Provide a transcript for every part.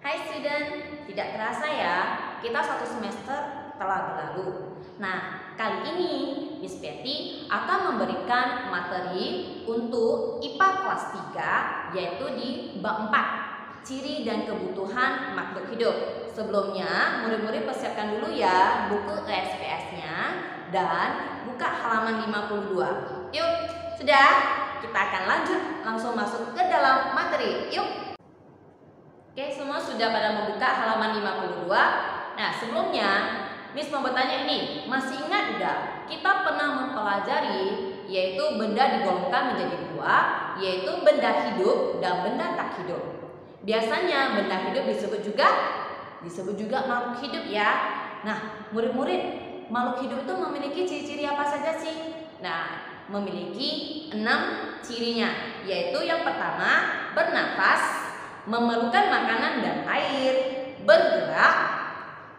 Hai student, tidak terasa ya, kita satu semester telah berlalu. Nah, kali ini Miss Betty akan memberikan materi untuk IPA kelas 3, yaitu di bab 4, ciri dan kebutuhan makhluk hidup. Sebelumnya, murid-murid persiapkan dulu ya buku SPS-nya dan buka halaman 52. Yuk, sudah? Kita akan lanjut langsung masuk ke dalam materi. Yuk! Oke, semua sudah pada membuka halaman 52. Nah, sebelumnya Miss mau bertanya ini, masih ingat tidak? Kita pernah mempelajari yaitu benda digolongkan menjadi dua, yaitu benda hidup dan benda tak hidup. Biasanya benda hidup disebut juga makhluk hidup ya. Nah, murid-murid, makhluk hidup itu memiliki ciri-ciri apa saja sih? Nah, memiliki 6 cirinya, yaitu yang pertama bernafas, memerlukan makanan dan air, bergerak,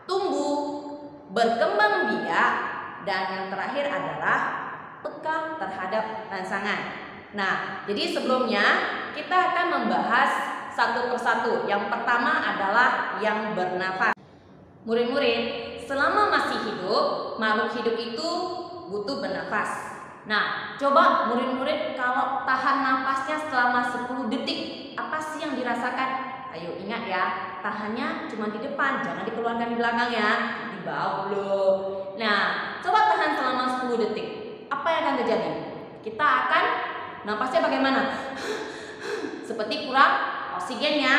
tumbuh, berkembang biak, dan yang terakhir adalah peka terhadap rangsangan. Nah, jadi sebelumnya kita akan membahas satu persatu. Yang pertama adalah yang bernafas. Murid-murid, selama masih hidup, makhluk hidup itu butuh bernafas. Nah, coba murid-murid kalau tahan napasnya selama 10 detik, apa sih yang dirasakan? Ayo ingat ya, tahannya cuma di depan, jangan dikeluarkan di belakang ya, di bawah loh. Nah, coba tahan selama 10 detik. Apa yang akan terjadi? Kita akan napasnya bagaimana? Seperti kurang oksigennya.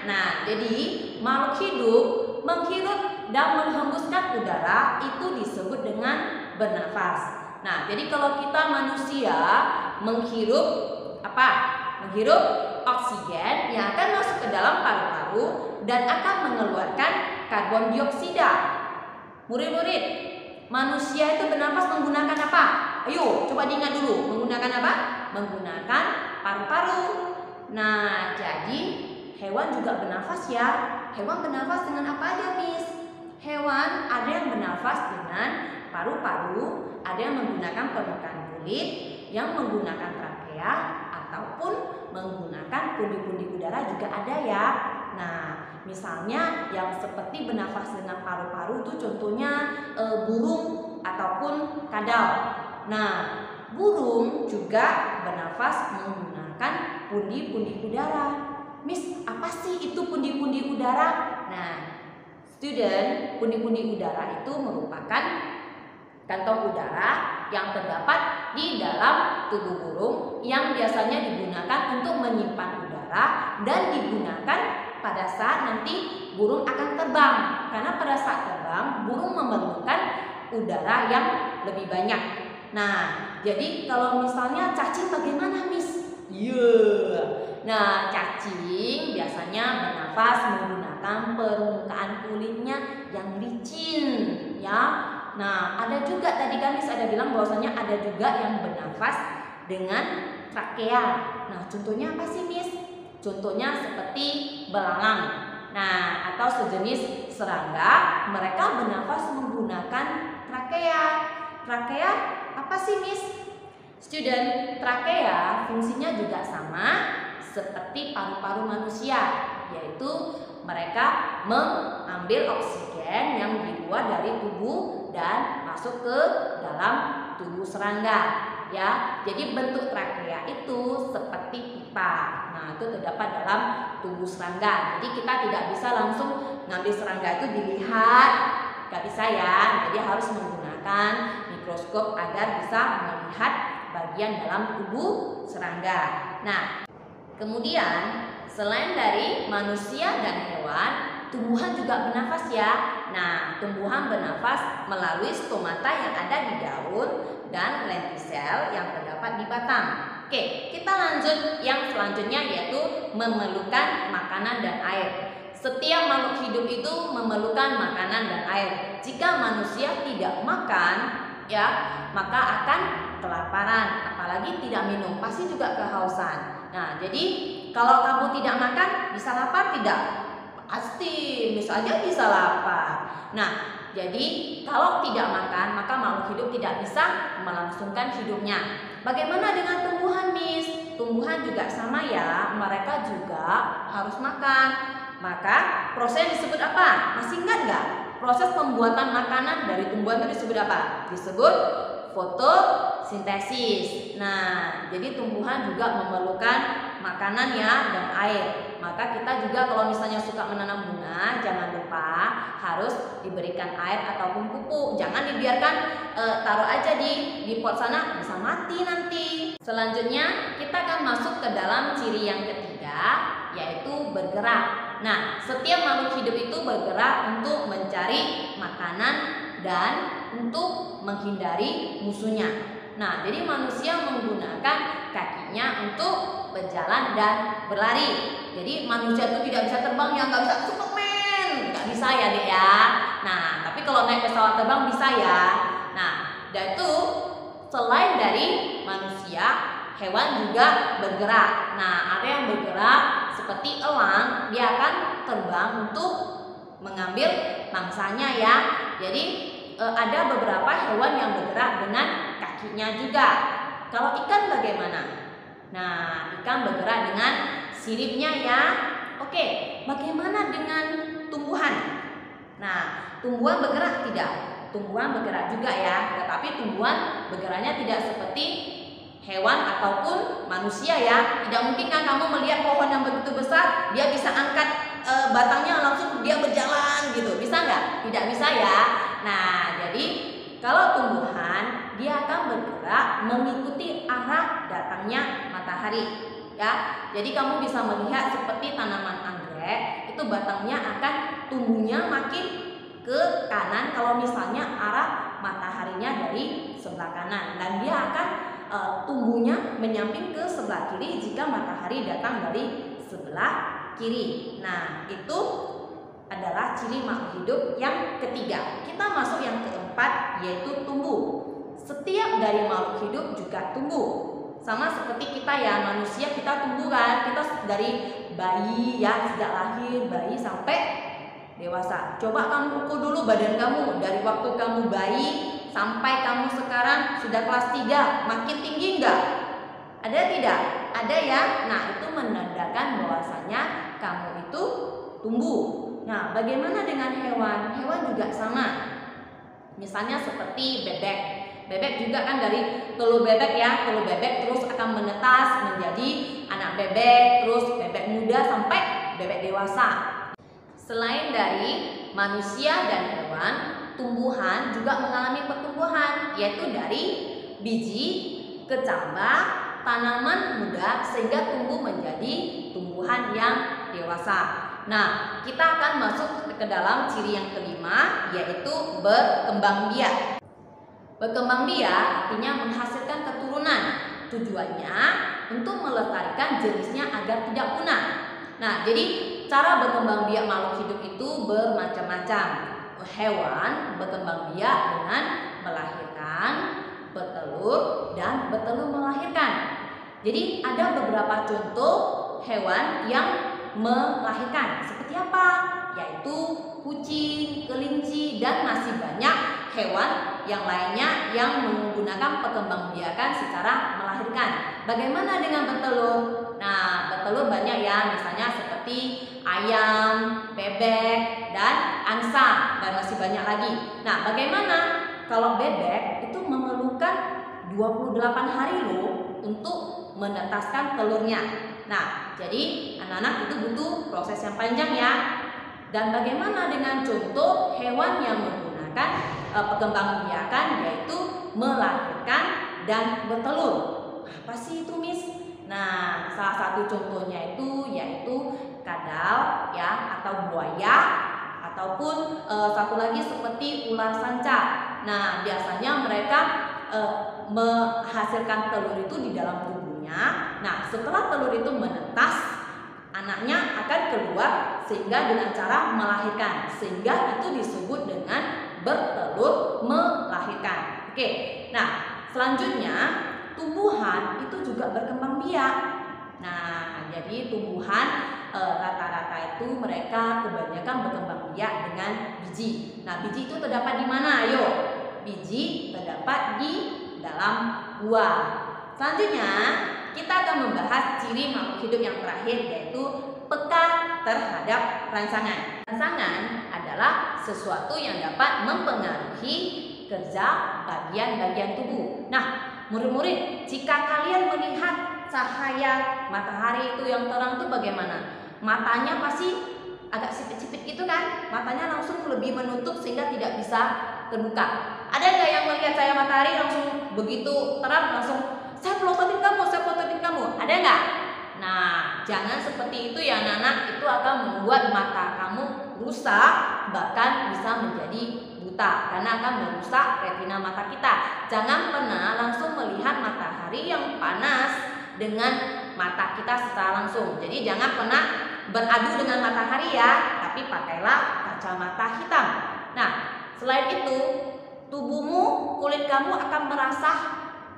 Nah, jadi makhluk hidup menghirup dan menghembuskan udara itu disebut dengan bernafas. Nah, jadi kalau kita manusia menghirup apa? Menghirup oksigen yang akan masuk ke dalam paru-paru dan akan mengeluarkan karbon dioksida. Murid-murid, manusia itu bernafas menggunakan apa? Ayo, coba diingat dulu. Menggunakan apa? Menggunakan paru-paru. Nah, jadi hewan juga bernafas ya. Hewan bernafas dengan apa aja, Miss? Hewan ada yang bernafas dengan paru-paru, ada yang menggunakan permukaan kulit, yang menggunakan trakea, ataupun menggunakan pundi-pundi udara juga ada ya. Nah, misalnya yang seperti bernafas dengan paru-paru itu contohnya burung ataupun kadal. Nah, burung juga bernafas menggunakan pundi-pundi udara. Miss, apa sih itu pundi-pundi udara? Nah, student, pundi-pundi udara itu merupakan kantong udara yang terdapat di dalam tubuh burung yang biasanya digunakan untuk menyimpan udara dan digunakan pada saat nanti burung akan terbang. Karena pada saat terbang, burung memerlukan udara yang lebih banyak. Nah, jadi kalau misalnya cacing bagaimana, Miss? Nah, cacing biasanya bernafas menggunakan permukaan kulitnya yang licin, ya. Nah, ada juga tadi kan Miss ada bilang bahwasanya ada juga yang bernafas dengan trakea. Nah, contohnya apa sih, Miss? Contohnya seperti belalang. Nah, atau sejenis serangga, mereka bernafas menggunakan trakea. Trakea apa sih, Miss? Student, trakea fungsinya juga sama seperti paru-paru manusia, yaitu mereka mengambil oksigen yang di luar dari tubuh dan masuk ke dalam tubuh serangga, ya. Jadi bentuk trakea itu seperti pipa. Nah, itu terdapat dalam tubuh serangga. Jadi kita tidak bisa langsung ngambil serangga itu dilihat, nggak bisa ya. Jadi harus menggunakan mikroskop agar bisa melihat bagian dalam tubuh serangga. Nah, kemudian selain dari manusia dan hewan, tumbuhan juga bernafas ya. Nah, tumbuhan bernafas melalui stomata yang ada di daun dan lentisel yang terdapat di batang. Oke, kita lanjut yang selanjutnya yaitu memerlukan makanan dan air. Setiap makhluk hidup itu memerlukan makanan dan air. Jika manusia tidak makan, ya, maka akan kelaparan, apalagi tidak minum, pasti juga kehausan. Nah, jadi kalau kamu tidak makan, bisa lapar tidak? Pasti, misalnya bisa lapar. Nah, jadi kalau tidak makan, maka makhluk hidup tidak bisa melangsungkan hidupnya. Bagaimana dengan tumbuhan, Miss? Tumbuhan juga sama ya, mereka juga harus makan. Maka proses disebut apa? Masih ingat nggak? Proses pembuatan makanan dari tumbuhan itu disebut apa? Disebut fotosintesis. Nah, jadi tumbuhan juga memerlukan makanan ya dan air. Maka kita juga kalau misalnya suka menanam bunga, jangan lupa harus diberikan air ataupun pupuk. Jangan dibiarkan taruh aja di pot sana, bisa mati nanti. Selanjutnya kita akan masuk ke dalam ciri yang ketiga, yaitu bergerak. Nah, setiap makhluk hidup itu bergerak untuk mencari makanan dan untuk menghindari musuhnya. Nah, jadi manusia menggunakan kakinya untuk berjalan dan berlari. Jadi manusia itu tidak bisa terbang, ya nggak bisa Superman, nggak bisa ya dek ya. Nah, tapi kalau naik pesawat terbang bisa ya. Nah, dan itu selain dari manusia, hewan juga bergerak. Nah, ada yang bergerak seperti elang, dia akan terbang untuk mengambil mangsanya ya. Jadi ada beberapa hewan yang bergerak dengan kakinya juga. Kalau ikan bagaimana? Nah, ikan bergerak dengan siripnya ya. Oke, bagaimana dengan tumbuhan? Nah, tumbuhan bergerak tidak? Tumbuhan bergerak juga ya, tetapi tumbuhan bergeraknya tidak seperti hewan ataupun manusia ya. Tidak mungkin kan kamu melihat pohon yang begitu besar, dia bisa angkat batangnya langsung dia berjalan gitu. Bisa nggak? Tidak bisa ya. Nah, jadi kalau tumbuhan dia akan bergerak mengikuti arah datangnya matahari ya. Jadi kamu bisa melihat seperti tanaman anggrek, itu batangnya akan tumbuhnya makin ke kanan kalau misalnya arah mataharinya dari sebelah kanan, dan dia akan tumbuhnya menyamping ke sebelah kiri jika matahari datang dari sebelah kiri. Nah, itu adalah ciri makhluk hidup yang ketiga. Kita masuk yang keempat, yaitu tumbuh. Setiap dari makhluk hidup juga tumbuh. Sama seperti kita ya, manusia kita tumbuh kan. Kita dari bayi ya, sejak lahir bayi sampai dewasa. Coba kamu ukur dulu badan kamu dari waktu kamu bayi sampai kamu sekarang sudah kelas 3, makin tinggi enggak? Ada tidak? Ada ya. Nah, itu menandakan bahwasanya kamu itu tumbuh. Nah, bagaimana dengan hewan? Hewan juga sama. Misalnya seperti bebek. Bebek juga kan dari telur bebek ya. Telur bebek terus akan menetas menjadi anak bebek, terus bebek muda sampai bebek dewasa. Selain dari manusia dan hewan, tumbuhan juga mengalami pertumbuhan, yaitu dari biji, kecambah, tanaman muda sehingga tumbuh menjadi tumbuhan yang dewasa. Nah, kita akan masuk ke dalam ciri yang kelima, yaitu berkembang biak. Berkembang biak artinya menghasilkan keturunan. Tujuannya untuk melestarikan jenisnya agar tidak punah. Nah, jadi cara berkembang biak makhluk hidup itu bermacam-macam. Hewan berkembang biak dengan melahirkan, bertelur, dan bertelur melahirkan. Jadi ada beberapa contoh hewan yang melahirkan. Seperti apa? Yaitu kucing, kelinci, dan masih banyak hewan yang lainnya yang menggunakan perkembangbiakan secara melahirkan. Bagaimana dengan bertelur? Nah, bertelur banyak ya, misalnya seperti ayam, bebek, dan angsa, dan masih banyak lagi. Nah, bagaimana kalau bebek itu memerlukan 28 hari loh untuk menetaskan telurnya. Nah, jadi anak-anak itu butuh proses yang panjang ya. Dan bagaimana dengan contoh hewan yang menggunakan perkembangbiakan, yaitu melahirkan dan bertelur? Apa sih itu, Miss? Nah, salah satu contohnya itu yaitu kadal ya, atau buaya, ataupun satu lagi seperti ular sanca. Nah, biasanya mereka menghasilkan telur itu di dalam tubuhnya. Nah, setelah telur itu menetas, anaknya akan keluar sehingga dengan cara melahirkan, sehingga itu disebut dengan bertelur melahirkan. Oke, nah selanjutnya tumbuhan itu juga berkembang biak. Nah, jadi tumbuhan rata-rata itu mereka kebanyakan berkembang biak dengan biji. Nah, biji itu terdapat di mana? Ayo, biji terdapat di dalam buah. Selanjutnya kita akan membahas ciri makhluk hidup yang terakhir, yaitu peka terhadap rangsangan. Rangsangan adalah sesuatu yang dapat mempengaruhi kerja bagian-bagian tubuh. Nah, murid-murid, jika kalian melihat cahaya matahari itu yang terang itu bagaimana? Matanya pasti agak sipit-sipit gitu kan? Matanya langsung lebih menutup sehingga tidak bisa terbuka. Ada nggak yang melihat cahaya matahari langsung begitu terang langsung saya pelototin kamu, saya pelototin kamu? Ada nggak? Nah, jangan seperti itu ya anak-anak, itu akan membuat mata kamu rusak, bahkan bisa menjadi buta karena akan merusak retina mata kita. Jangan pernah langsung melihat matahari yang panas dengan mata kita secara langsung. Jadi jangan pernah beradu dengan matahari ya, tapi pakailah kacamata hitam. Nah, selain itu, tubuhmu, kulit kamu akan merasa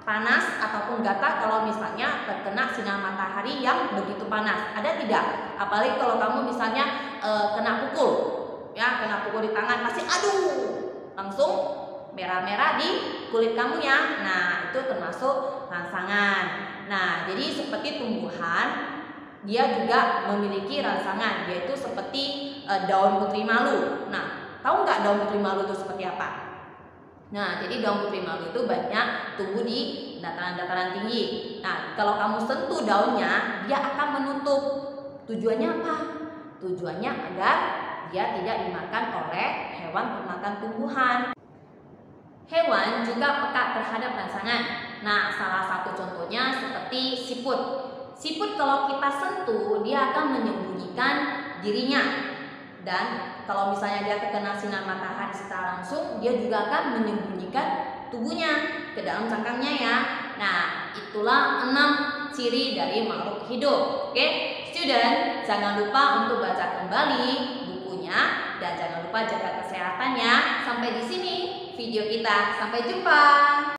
panas ataupun gatal kalau misalnya terkena sinar matahari yang begitu panas. Ada tidak? Apalagi kalau kamu misalnya kena pukul, ya kena pukul di tangan, pasti aduh, langsung merah-merah di kulit kamu ya. Nah, itu termasuk rangsangan. Nah, jadi seperti tumbuhan, dia juga memiliki rangsangan, yaitu seperti daun putri malu. Nah, tahu nggak daun putri malu itu seperti apa? Nah, jadi daun putri malu itu banyak tumbuh di dataran-dataran tinggi. Nah, kalau kamu sentuh daunnya, dia akan menutup. Tujuannya apa? Tujuannya agar dia tidak dimakan oleh hewan pemakan tumbuhan. Hewan juga peka terhadap rangsangan. Nah, salah satu contohnya seperti siput. Siput kalau kita sentuh, dia akan menyembunyikan dirinya. Dan kalau misalnya dia terkena sinar matahari secara langsung, dia juga akan menyembunyikan tubuhnya ke dalam cangkangnya ya. Nah, itulah 6 ciri dari makhluk hidup. Oke, student, jangan lupa untuk baca kembali bukunya dan jangan lupa jaga kesehatannya. Sampai di sini video kita. Sampai jumpa.